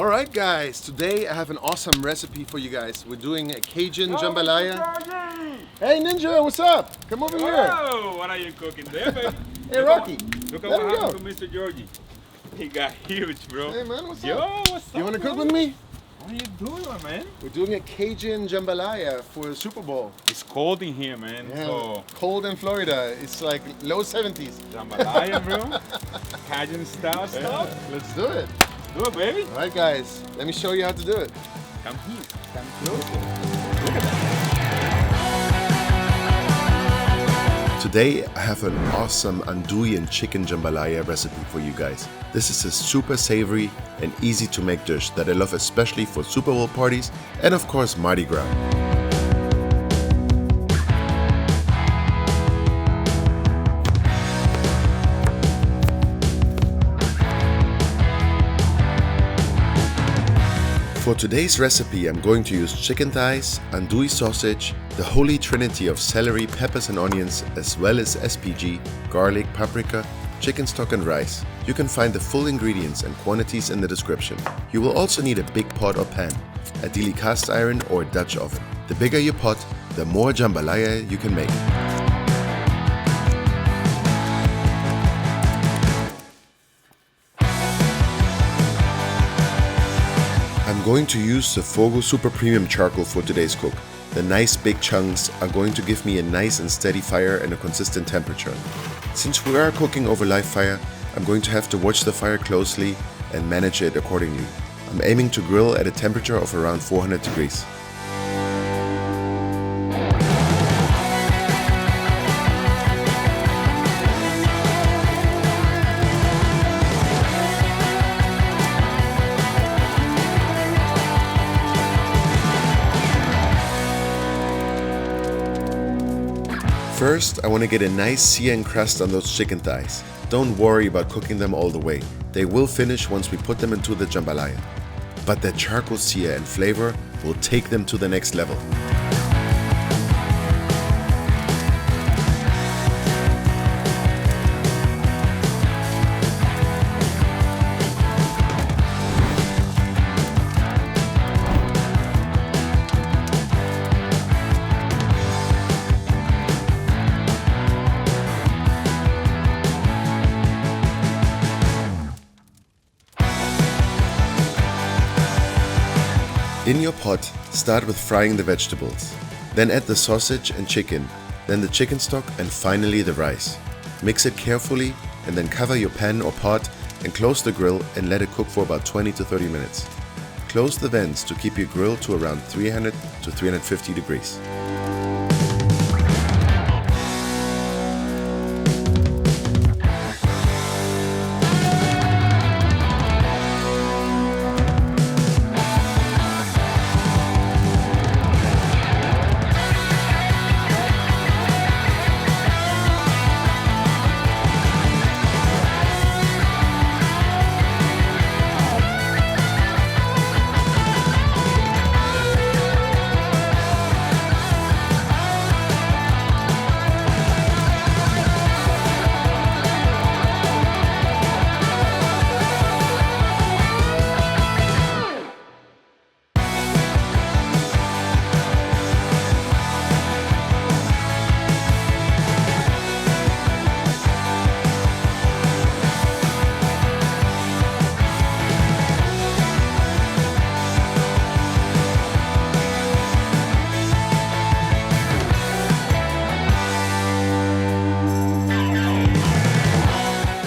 All right, guys, today I have an awesome recipe for you guys. We're doing a Cajun Jambalaya. Hey, Ninja, what's up? Come over here. Oh, what are you cooking there, baby? Hey, Rocky. Look at what happened to Mr. Georgie. He got huge, bro. Hey, man, what's up? Yo, what's up? You want to cook with me? What are you doing, my man? We're doing a Cajun Jambalaya for the Super Bowl. It's cold in here, man. Yeah, So, cold in Florida. It's like low 70s. Jambalaya, bro. Cajun style stuff. Let's do it. Do it, baby. All right, guys, let me show you how to do it. Come here. Come closer. Look at that. Today I have an awesome andouille and chicken jambalaya recipe for you guys. This is a super savory and easy to make dish that I love especially for Super Bowl parties and of course Mardi Gras. For today's recipe, I'm going to use chicken thighs, andouille sausage, the holy trinity of celery, peppers and onions, as well as SPG, garlic, paprika, chicken stock and rice. You can find the full ingredients and quantities in the description. You will also need a big pot or pan, ideally cast iron or Dutch oven. The bigger your pot, the more jambalaya you can make. I'm going to use the FOGO Super Premium Charcoal for today's cook. The nice big chunks are going to give me a nice and steady fire and a consistent temperature. Since we are cooking over live fire, I'm going to have to watch the fire closely and manage it accordingly. I'm aiming to grill at a temperature of around 400 degrees. First, I want to get a nice sear crust on those chicken thighs. Don't worry about cooking them all the way. They will finish once we put them into the jambalaya. But that charcoal sear and flavor will take them to the next level. In your pot, start with frying the vegetables. Then add the sausage and chicken, then the chicken stock and finally the rice. Mix it carefully and then cover your pan or pot and close the grill and let it cook for about 20 to 30 minutes. Close the vents to keep your grill to around 300 to 350 degrees.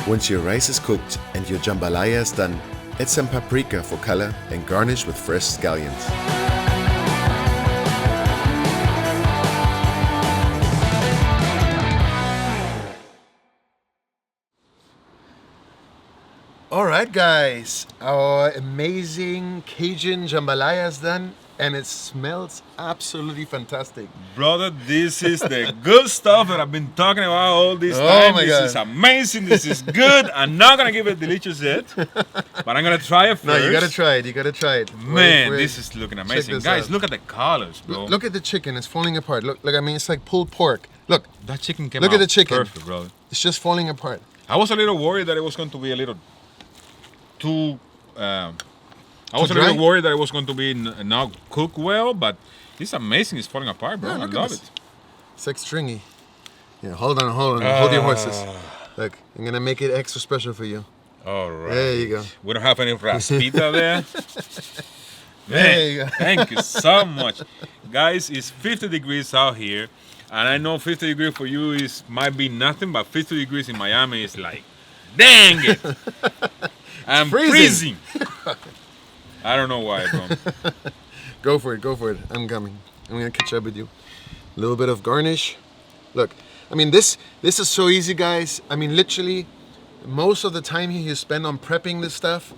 Once your rice is cooked and your jambalaya is done, add some paprika for color and garnish with fresh scallions. All right, guys, our amazing Cajun Jambalaya is done and it smells absolutely fantastic. Brother, this is the good stuff that I've been talking about all this Oh time. my This God. is amazing. This is good. I'm not going to give it delicious yet, but I'm going to try it first. No, you gotta try it. You gotta try it. Man, Wait. this is looking amazing. this Guys, out. look at the colors, bro. Look at the chicken. It's falling apart. Look, I mean, it's like pulled pork. Look, That chicken came Look out at the chicken. perfect, brother. it's just falling apart. I was a little worried that it was going to be a little too I was a dry? little worried that it was going to be not cooked well, but it's amazing. It's falling apart, bro. Yeah, I look at love this. it. It's like stringy. Yeah, hold on. Hold your horses. Look, I'm gonna make it extra special for you. All right. There you go. We don't have any raspita there. There you Man, go. thank you so much. Guys, it's 50 degrees out here. And I know 50 degrees for you might be nothing, but 50 degrees in Miami is like, dang it. I'm freezing. I don't know why, bro. Go for it. I'm coming. I'm gonna catch up with you. A little bit of garnish. Look, I mean, this is so easy, guys. I mean, literally, most of the time here you spend on prepping this stuff.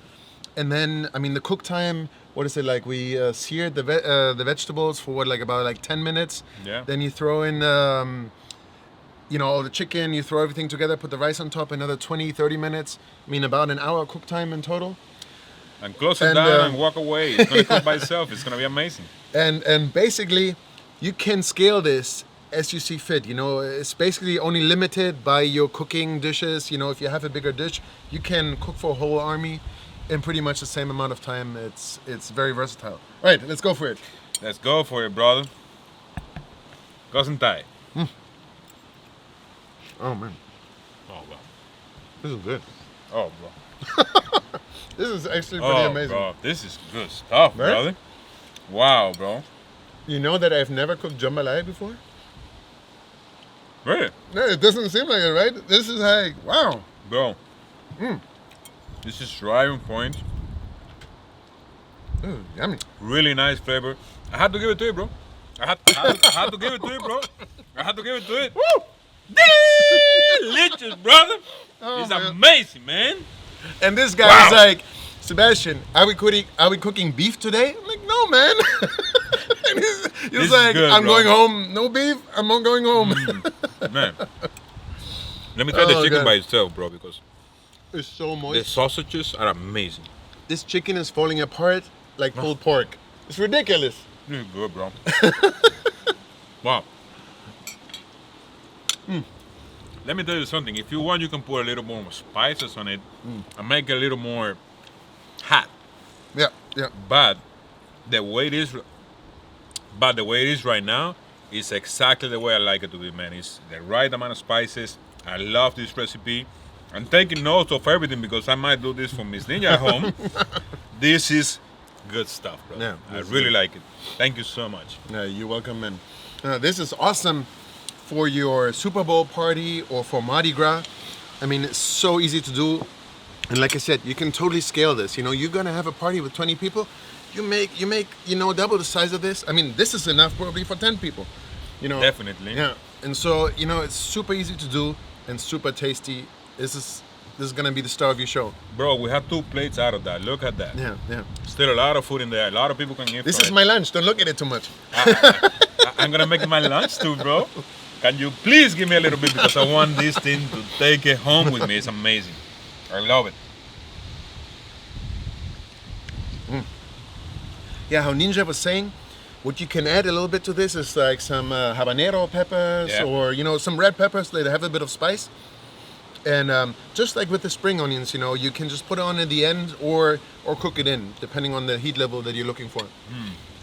And then, I mean, the cook time, what is it like? We seared the vegetables for what, like about 10 minutes. Yeah. Then you throw in, you know, all the chicken, you throw everything together, put the rice on top, another 20, 30 minutes. I mean, about an hour cook time in total. And close it down and walk away. It's going to cook by itself. It's going to be amazing. And basically, you can scale this as you see fit. You know, it's basically only limited by your cooking dishes. You know, if you have a bigger dish, you can cook for a whole army in pretty much the same amount of time. It's very versatile. All right, let's go for it. Let's go for it, brother. Cousin Ty. Oh man, Oh, bro. this is good. Oh, bro. This is actually pretty amazing. Bro. This is good stuff, Right? brother. Wow, bro. You know that I've never cooked jambalaya before? Really? No, it doesn't seem like it, right? This is like, wow. Bro. This is right on point. Ooh, yummy. Really nice flavor. I had to give it to you, bro. I had to give it to you, bro. I had to give it to it. Woo! Delicious, brother. Oh, It's man. amazing, man. And this guy Wow. was like, Sebastian, are we cooking beef today? I'm like, no, man. And he's This is like, good, I'm bro. going home. No beef. I'm not going home. Man. Let me try the Oh, chicken God. by itself, bro, because It's so the moist. sausages are amazing. This chicken is falling apart like pulled pork. It's ridiculous. This is good, bro. Wow. Let me tell you something. If you want, you can put a little more spices on it and make it a little more hot. Yeah, yeah. But the way it is right now is exactly the way I like it to be, man. It's the right amount of spices. I love this recipe. I'm taking notes of everything because I might do this for Miss Ninja at home. This is good stuff, bro. Yeah, I this is really good. like it. Thank you so much. Yeah, you're welcome, man. This is awesome for your Super Bowl party or for Mardi Gras. I mean, it's so easy to do. And like I said, you can totally scale this. You know, you're gonna have a party with 20 people. You make, you know, double the size of this. I mean, this is enough probably for 10 people. You know. Definitely. Yeah. And so, you know, it's super easy to do and super tasty. This is gonna be the star of your show. Bro, we have 2 plates out of that. Look at that. Yeah, yeah. Still a lot of food in there. A lot of people can eat This from is it. my lunch. Don't look at it too much. I'm gonna make it my lunch too, bro. Can you please give me a little bit because I want this thing to take it home with me. It's amazing. I love it. Yeah, how Ninja was saying, what you can add a little bit to this is like some habanero peppers Yeah. or, you know, some red peppers that have a bit of spice. And just like with the spring onions, you know, you can just put it on at the end or cook it in, depending on the heat level that you're looking for.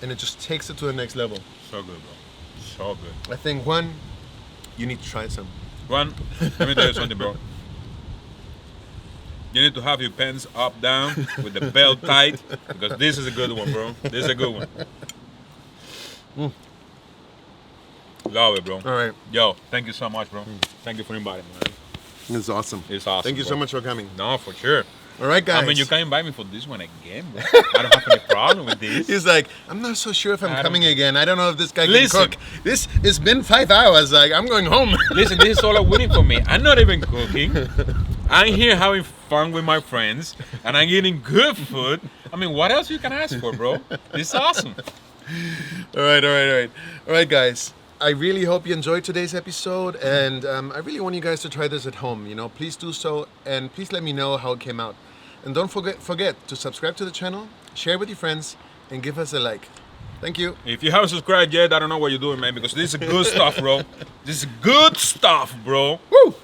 And it just takes it to the next level. So good, bro. So good. I think, Juan, you need to try some. One, let me tell you something, bro. You need to have your pants up, down, with the belt tight, because this is a good one, bro. This is a good one. Love it, bro. All right. Yo, thank you so much, bro. Thank you for inviting me, man. This is awesome. It's awesome, Thank you so bro. much for coming. No, for sure. All right, guys. I mean, you can invite me for this one again, bro. I don't have any problem with this. He's like, I'm not so sure if I'm I coming don't- again. I don't know if this guy Listen. can cook. It's been 5 hours. Like, I'm going home. Listen, this is all I'm waiting for me. I'm not even cooking. I'm here having fun with my friends, and I'm eating good food. I mean, what else you can ask for, bro? This is awesome. All right, guys. I really hope you enjoyed today's episode, and I really want you guys to try this at home. You know, please do so, and please let me know how it came out. And don't forget to subscribe to the channel, share with your friends, and give us a like. Thank you. If you haven't subscribed yet, I don't know what you're doing, man, because this is good stuff, bro. This is good stuff, bro. Woo!